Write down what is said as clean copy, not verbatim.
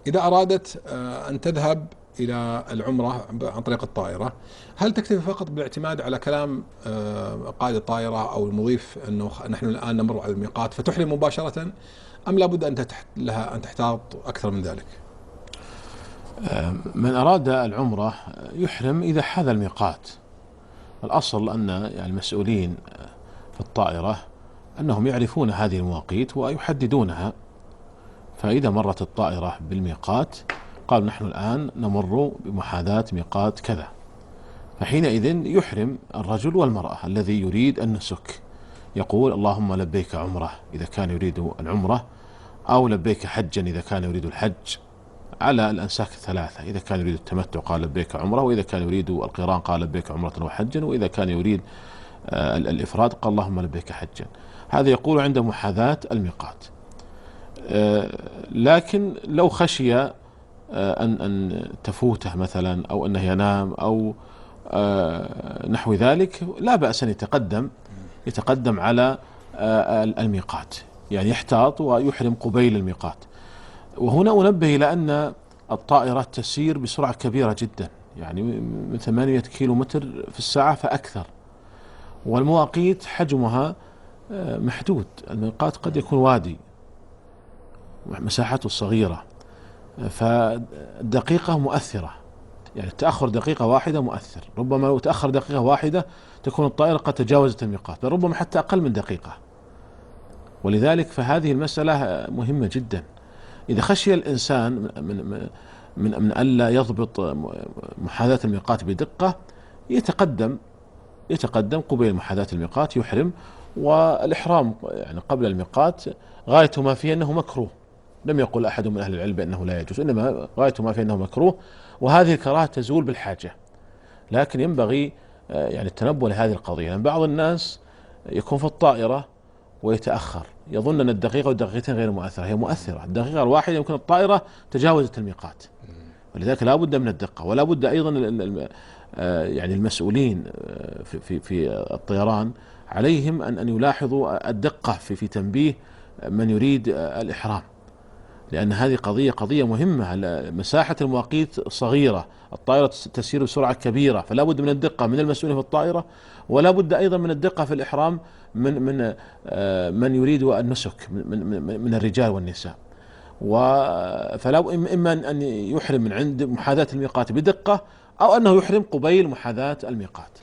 إذا أرادت أن تذهب إلى العمرة عن طريق الطائرة، هل تكتفي فقط بالاعتماد على كلام قائد الطائرة أو المضيف أنه نحن الآن نمر على الميقات فتحرم مباشرة، أم لابد أن لها أن تحتاط أكثر من ذلك؟ من أراد العمرة يحرم إذا حاذ الميقات. الأصل أن يعني المسؤولين في الطائرة أنهم يعرفون هذه المواقيت ويحددونها، فإذا مرت الطائرة بالميقات قالوا نحن الآن نمر بمحاذاة ميقات كذا، فحينئذ يحرم الرجل والمرأة الذي يريد النسك، يقول اللهم لبيك عمرة إذا كان يريد العمرة، أو لبيك حجا إذا كان يريد الحج، على الأنساك الثلاثة. إذا كان يريد التمتع قال لبيك عمرة، وإذا كان يريد القران قال لبيك عمرة وحجا، وإذا كان يريد الإفراد قال اللهم لبيك حجا. هذا يقول عند محاذاة الميقات. لكن لو خشي أن تفوته مثلا، أو أنه ينام، أو نحو ذلك، لا بأس أن يتقدم على الميقات، يعني يحتاط ويحرم قبيل الميقات. وهنا أنبه إلى أن الطائرة تسير بسرعة كبيرة جدا، يعني من 8 كيلو متر في الساعة فأكثر، والمواقيت حجمها محدود. الميقات قد يكون وادي مساحته صغيرة، فالدقيقة مؤثرة، يعني تأخر دقيقة واحدة مؤثر. ربما لو تأخر دقيقة واحدة تكون الطائرة قد تجاوزت الميقات، بل ربما حتى أقل من دقيقة. ولذلك فهذه المسألة مهمة جدا. إذا خشي الإنسان من ألا يضبط محاذاة الميقات بدقة، يتقدم قبيل محاذاة الميقات يحرم. والإحرام يعني قبل الميقات غاية ما فيه أنه مكروه، لم يقل أحد من أهل العلم بأنه لا يجوز، إنما غاية ما فيه أنه مكروه، وهذه الكراهة تزول بالحاجة. لكن ينبغي يعني التنبه لهذه القضية، لأن بعض الناس يكون في الطائرة ويتأخر، يظن أن الدقيقة والدقيقتين غير مؤثرة، هي مؤثرة. الدقيقة الواحدة يمكن الطائرة تجاوزت الميقات، ولذلك لا بد من الدقة. ولا بد أيضا يعني المسؤولين في الطيران عليهم أن يلاحظوا الدقة في تنبيه من يريد الإحرام، لأن هذه قضية مهمة. مساحة المواقيت صغيرة، الطائرة تسير بسرعة كبيرة، فلا بد من الدقة من المسؤولين في الطائرة، ولا بد أيضا من الدقة في الإحرام من يريد النسك من الرجال والنساء. فلا إما أن يحرم من عند محاذاة الميقات بدقة، أو أنه يحرم قبيل محاذاة الميقات.